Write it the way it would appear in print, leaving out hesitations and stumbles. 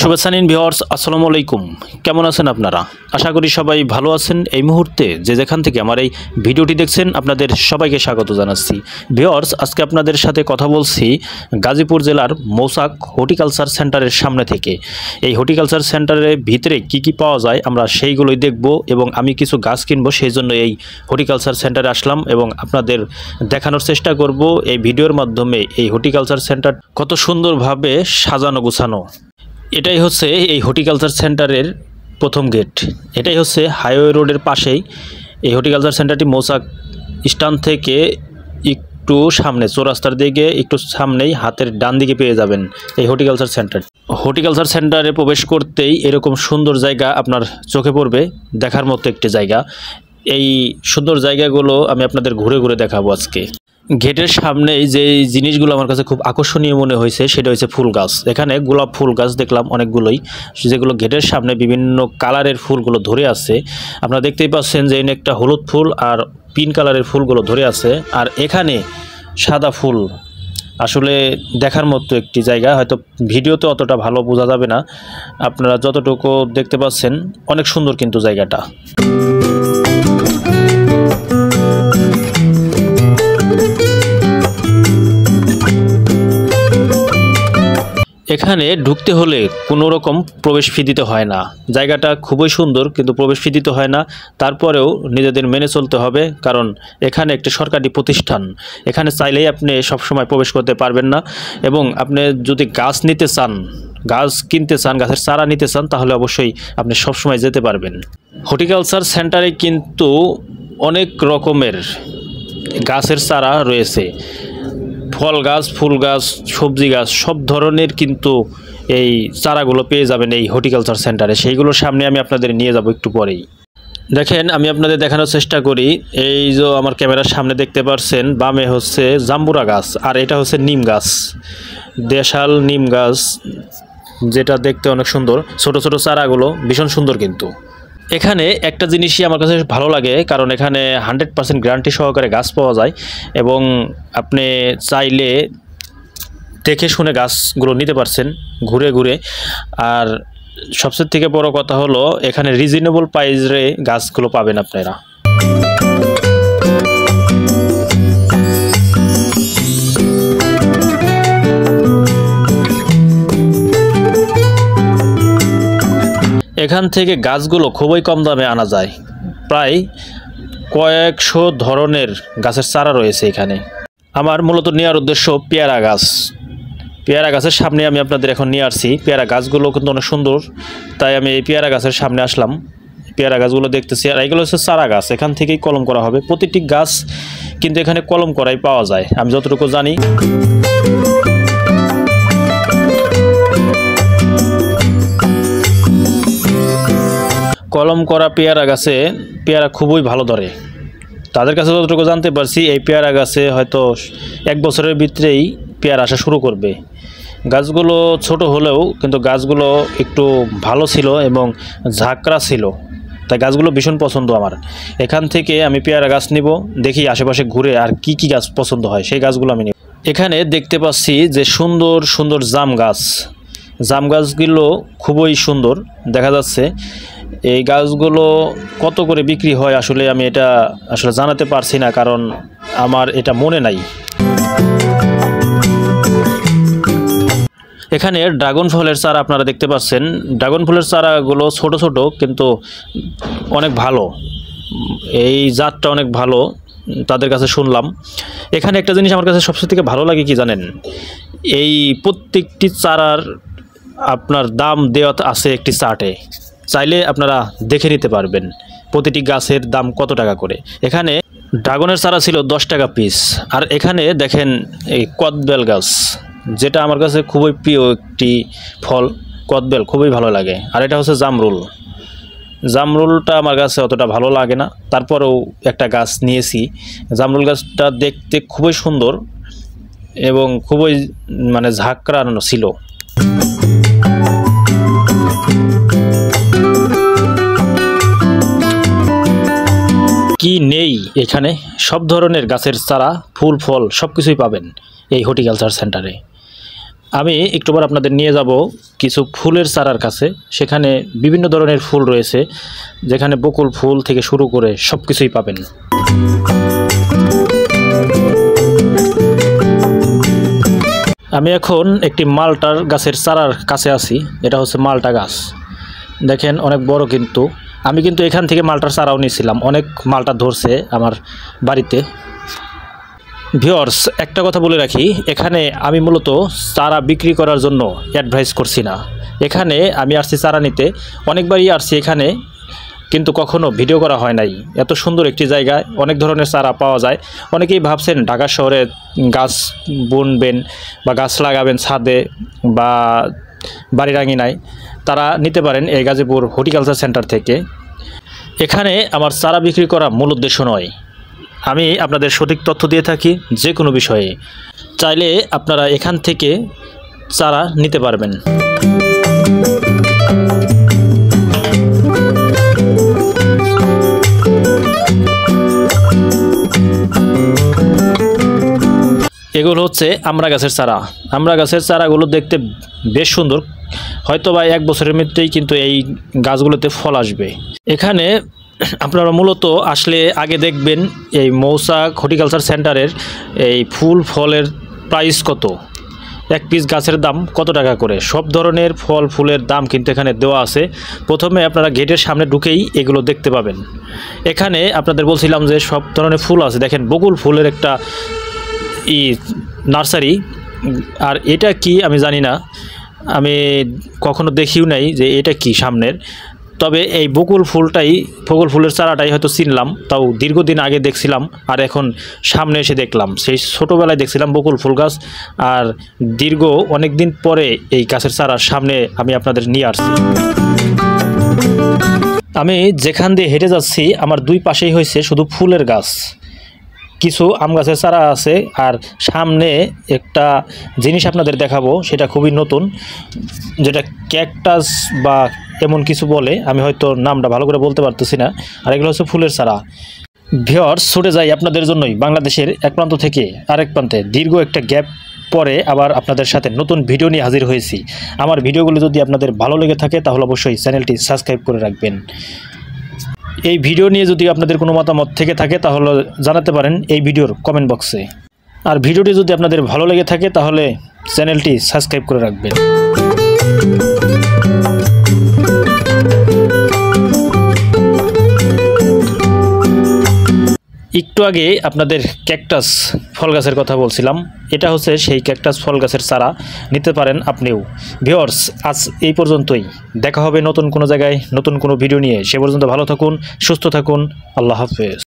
শুভেচ্ছা নিন ভিউয়ার্স, আসসালামু আলাইকুম। কেমন আছেন আপনারা? আশা করি সবাই ভালো আছেন। এই মুহূর্তে যে যেখান থেকে আমার এই ভিডিওটি দেখছেন আপনাদের সবাইকে স্বাগত জানাচ্ছি। ভিউয়ার্স, আজকে আপনাদের সাথে কথা বলছি গাজীপুর জেলার মৌচাক হর্টিকালচার সেন্টারের সামনে থেকে। এই হর্টিকালচার সেন্টারের ভিতরে কি কি পাওয়া যায় আমরা সেইগুলোই দেখব এবং আমি কিছু গাছ কিনবো, সেই জন্য এই হর্টিকালচার সেন্টারে আসলাম এবং আপনাদের দেখানোর চেষ্টা করব এই ভিডিওর মাধ্যমে এই হর্টিকালচার সেন্টার কত সুন্দরভাবে সাজানো গোছানো। এটাই হচ্ছে এই হর্টিকালচার সেন্টারের প্রথম গেট। এটাই হচ্ছে হাইওয়ে রোডের পাশেই এই হর্টিকালচার সেন্টারটি। মৌচাক স্ট্যান্ড থেকে একটু সামনে, চৌরাস্তার দিকে একটু সামনেই হাতের ডান দিকে পেয়ে যাবেন এই হর্টিকালচার সেন্টার। হর্টিকালচার সেন্টারে প্রবেশ করতেই এরকম সুন্দর জায়গা আপনার চোখে পড়বে, দেখার মতো একটি জায়গা। এই সুন্দর জায়গাগুলো আমি আপনাদের ঘুরে ঘুরে দেখাবো আজকে। গেটের সামনেই যে জিনিসগুলো আমার কাছে খুব আকর্ষণীয় মনে হয়েছে সেটা হচ্ছে ফুল গাছ। এখানে গোলাপ ফুল গাছ দেখলাম অনেকগুলোই, যেগুলো গেটের সামনে বিভিন্ন কালারের ফুলগুলো ধরে আছে। আপনারা দেখতেই পাচ্ছেন যে এখানে একটা হলুদ ফুল আর পিঙ্ক কালারের ফুলগুলো ধরে আছে, আর এখানে সাদা ফুল। আসলে দেখার মতো একটি জায়গা, হয়তো ভিডিওতে অতটা ভালো বোঝা যাবে না, আপনারা যতটুকু দেখতে পাচ্ছেন অনেক সুন্দর কিন্তু জায়গাটা। এখানে ঢুকতে হলে কোনো রকম প্রবেশ ফি দিতে হয় না। জায়গাটা খুবই সুন্দর, কিন্তু প্রবেশ ফি দিতে হয় না। তারপরেও নিজেদের মেনে চলতে হবে, কারণ এখানে একটি সরকারি প্রতিষ্ঠান। এখানে চাইলেই আপনি সবসময় প্রবেশ করতে পারবেন না, এবং আপনি যদি গাছ নিতে চান, গাছ কিনতে চান, গাছের চারা নিতে চান, তাহলে অবশ্যই আপনি সবসময় যেতে পারবেন। হর্টিকালচার সেন্টারে কিন্তু অনেক রকমের গাছের চারা রয়েছে। ফল গাছ, ফুল গাছ, সবজি গাছ, সব ধরনের কিন্তু এই চারাগুলো পেয়ে যাবেন এই হর্টিকালচার সেন্টারে। সেইগুলোর সামনে আমি আপনাদের নিয়ে যাব একটু পরেই। দেখেন, আমি আপনাদের দেখানোর চেষ্টা করি। এই যে আমার ক্যামেরার সামনে দেখতে পাচ্ছেন, বামে হচ্ছে জাম্বুরা গাছ, আর এটা হচ্ছে নিম গাছ, দেশাল নিম গাছ, যেটা দেখতে অনেক সুন্দর। ছোট ছোট চারাগুলো ভীষণ সুন্দর। কিন্তু এখানে একটা জিনিসই আমার কাছে ভালো লাগে, কারণ এখানে 100% গ্যারান্টি সহকারে গাছ পাওয়া যায়, এবং আপনি চাইলে দেখে শুনে গাছগুলো নিতে পারছেন ঘুরে ঘুরে। আর সবচেয়ে থেকে বড় কথা হলো, এখানে রিজনেবল প্রাইসে গাছগুলো পাবেন আপনারা। এখান থেকে গাছগুলো খুবই কম দামে আনা যায়। প্রায় কয়েকশো ধরনের গাছের চারা রয়েছে এখানে। আমার মূলত নেওয়ার উদ্দেশ্য পেয়ারা গাছ। পেয়ারা গাছের সামনে আমি আপনাদের এখন নিয়ে আসছি। পেয়ারা গাছগুলো কিন্তু অনেক সুন্দর, তাই আমি এই পেয়ারা গাছের সামনে আসলাম। পেয়ারা গাছগুলো দেখতেছি, আর এইগুলো হচ্ছে চারা গাছ। এখান থেকেই কলম করা হবে প্রতিটি গাছ, কিন্তু এখানে কলম করাই পাওয়া যায় আমি যতটুকু জানি। কলম করা পেয়ারা গাছে পেয়ারা খুবই ভালো ধরে। তাদের কাছে যতটুকু জানতে পারছি, এই পেয়ারা গাছে হয়তো 1 বছরের ভিতরেই পেয়ারা আসা শুরু করবে। গাছগুলো ছোট হলেও কিন্তু গাছগুলো একটু ভালো ছিল এবং ঝাঁকড়া ছিল, তাই গাছগুলো ভীষণ পছন্দ আমার। এখান থেকে আমি পেয়ারা গাছ নিব, দেখি আশেপাশে ঘুরে আর কি কি গাছ পছন্দ হয় সেই গাছগুলো আমি নিব। এখানে দেখতে পাচ্ছি যে সুন্দর সুন্দর জাম গাছ। জাম গাছগুলো খুবই সুন্দর দেখা যাচ্ছে। এই গাছগুলো কত করে বিক্রি হয় আসলে আমি এটা জানাতে পারছি না, কারণ আমার এটা মনে নাই। এখানে ড্রাগন ফলের চারা আপনারা দেখতে পাচ্ছেন। ড্রাগন ফলের চারাগুলো ছোট ছোট কিন্তু অনেক ভালো, এই জাতটা অনেক ভালো তাদের কাছে শুনলাম। এখানে একটা জিনিস আমার কাছে সবচেয়ে থেকে ভালো লাগে কি জানেন, এই প্রত্যেকটি চারার আপনার দাম দেওয়া আছে একটি চার্টে, চাইলে আপনারা দেখে নিতে পারবেন প্রতিটি গাছের দাম কত টাকা করে। এখানে ড্রাগনের চারা ছিল 10 টাকা পিস। আর এখানে দেখেন এই কদবেল গাছ, যেটা আমার কাছে খুবই প্রিয় একটি ফল। কদবেল খুবই ভালো লাগে। আর এটা হচ্ছে জামরুল। জামরুলটা আমার কাছে অতটা ভালো লাগে না, তারপরেও একটা গাছ নিয়েছি। জামরুল গাছটা দেখতে খুবই সুন্দর এবং খুবই মানে ঝাঁকড়ানো ছিল। কি নেই এখানে, সব ধরনের গাছের চারা, ফুল ফল সব কিছুই পাবেন এই হর্টিকালচার সেন্টারে। আমি একটুবার আপনাদের নিয়ে যাব কিছু ফুলের চারার কাছে। সেখানে বিভিন্ন ধরনের ফুল রয়েছে, যেখানে বকুল ফুল থেকে শুরু করে সব কিছুই পাবেন। আমি এখন একটি মালটার গাছের চারার কাছে আছি। এটা হচ্ছে মালটা গাছ, দেখেন অনেক বড়। কিন্তু আমি কিন্তু এখান থেকে মালটার চারাও নিয়েছিলাম, অনেক মালটা ধরছে আমার বাড়িতে। ভিউয়ার্স, একটা কথা বলে রাখি, এখানে আমি মূলত চারা বিক্রি করার জন্য অ্যাডভাইস করছি না। এখানে আমি আসছি চারা নিতে, অনেকবারই আসছি এখানে, কিন্তু কখনো ভিডিও করা হয় নাই। এত সুন্দর একটি জায়গায় অনেক ধরনের চারা পাওয়া যায়। অনেকেই ভাবছেন ঢাকা শহরে গাছ বুনবেন বা গাছ লাগাবেন ছাদে বা বাড়ির আঙিনায়, তারা নিতে পারেন এই গাজীপুর হর্টিকালচার সেন্টার থেকে। এখানে আমার চারা বিক্রি করা মূল উদ্দেশ্য নয়, আমি আপনাদের সঠিক তথ্য দিয়ে থাকি যে কোনো বিষয়ে। চাইলে আপনারা এখান থেকে চারা নিতে পারবেন। এগুলো হচ্ছে আমড়া গাছের চারা। আমড়া গাছের চারাগুলো দেখতে বেশ সুন্দর, হয়তো বা 1 বছরের মধ্যেই কিন্তু এই গাছগুলোতে ফল আসবে। এখানে আপনারা মূলত আসলে আগে দেখবেন এই মৌচাক হর্টিকালচার সেন্টারের এই ফুল ফলের প্রাইস কত, এক পিস গাছের দাম কত টাকা করে, সব ধরনের ফল ফুলের দাম কিন্তু এখানে দেওয়া আছে। প্রথমে আপনারা গেটের সামনে ঢুকেই এগুলো দেখতে পাবেন। এখানে আপনাদের বলছিলাম যে সব ধরনের ফুল আছে। দেখেন বকুল ফুলের একটা নার্সারি। আর এটা কি আমি জানি না, আমি কখনো দেখিও নাই যে এটা কি সামনের। তবে এই বকুল ফুলের চারাটাই হয়তো চিনলাম, তাও দীর্ঘদিন আগে দেখছিলাম আর এখন সামনে এসে দেখলাম। সেই ছোটোবেলায় দেখছিলাম বকুল ফুল গাছ, আর দীর্ঘ অনেক দিন পরে এই গাছের চারার সামনে আমি আপনাদের নিয়ে আসছি। আমি যেখান দিয়ে হেঁটে যাচ্ছি আমার 2 পাশেই হয়েছে শুধু ফুলের গাছ, কিছু আম গাছের চারা আছে। আর সামনে একটা জিনিস আপনাদের দেখাবো, সেটা খুবই নতুন, যেটা ক্যাকটাস বা এমন কিছু বলে, আমি হয়তো নামটা ভালো করে বলতে পারতেছি না। আর এগুলো হচ্ছে ফুলের চারা। ভিউয়ার্স, ছুটে যাই আপনাদের জন্যই বাংলাদেশের এক প্রান্ত থেকে আরেক প্রান্তে। দীর্ঘ একটা গ্যাপ পরে আবার আপনাদের সাথে নতুন ভিডিও নিয়ে হাজির হয়েছি। আমার ভিডিওগুলো যদি আপনাদের ভালো লেগে থাকে তাহলে অবশ্যই চ্যানেলটি সাবস্ক্রাইব করে রাখবেন। এই ভিডিও নিয়ে যদি আপনাদের কোনো মতামত থেকে থাকে তাহলে জানাতে পারেন এই ভিডিওর কমেন্ট বক্সে। আর ভিডিওটি যদি আপনাদের ভালো লেগে থাকে তাহলে চ্যানেলটি সাবস্ক্রাইব করে রাখবেন। একটু আগে আপনাদের ক্যাকটাস ফল গাছের কথা বলছিলাম, এটা হচ্ছে সেই ক্যাকটাস ফল গাছের চারা, নিতে পারেন আপনিও। ভিউয়ার্স, আজ এই পর্যন্তই, দেখা হবে নতুন কোনো জায়গায় নতুন কোনো ভিডিও নিয়ে। সে পর্যন্ত ভালো থাকুন, সুস্থ থাকুন, আল্লাহ হাফেজ।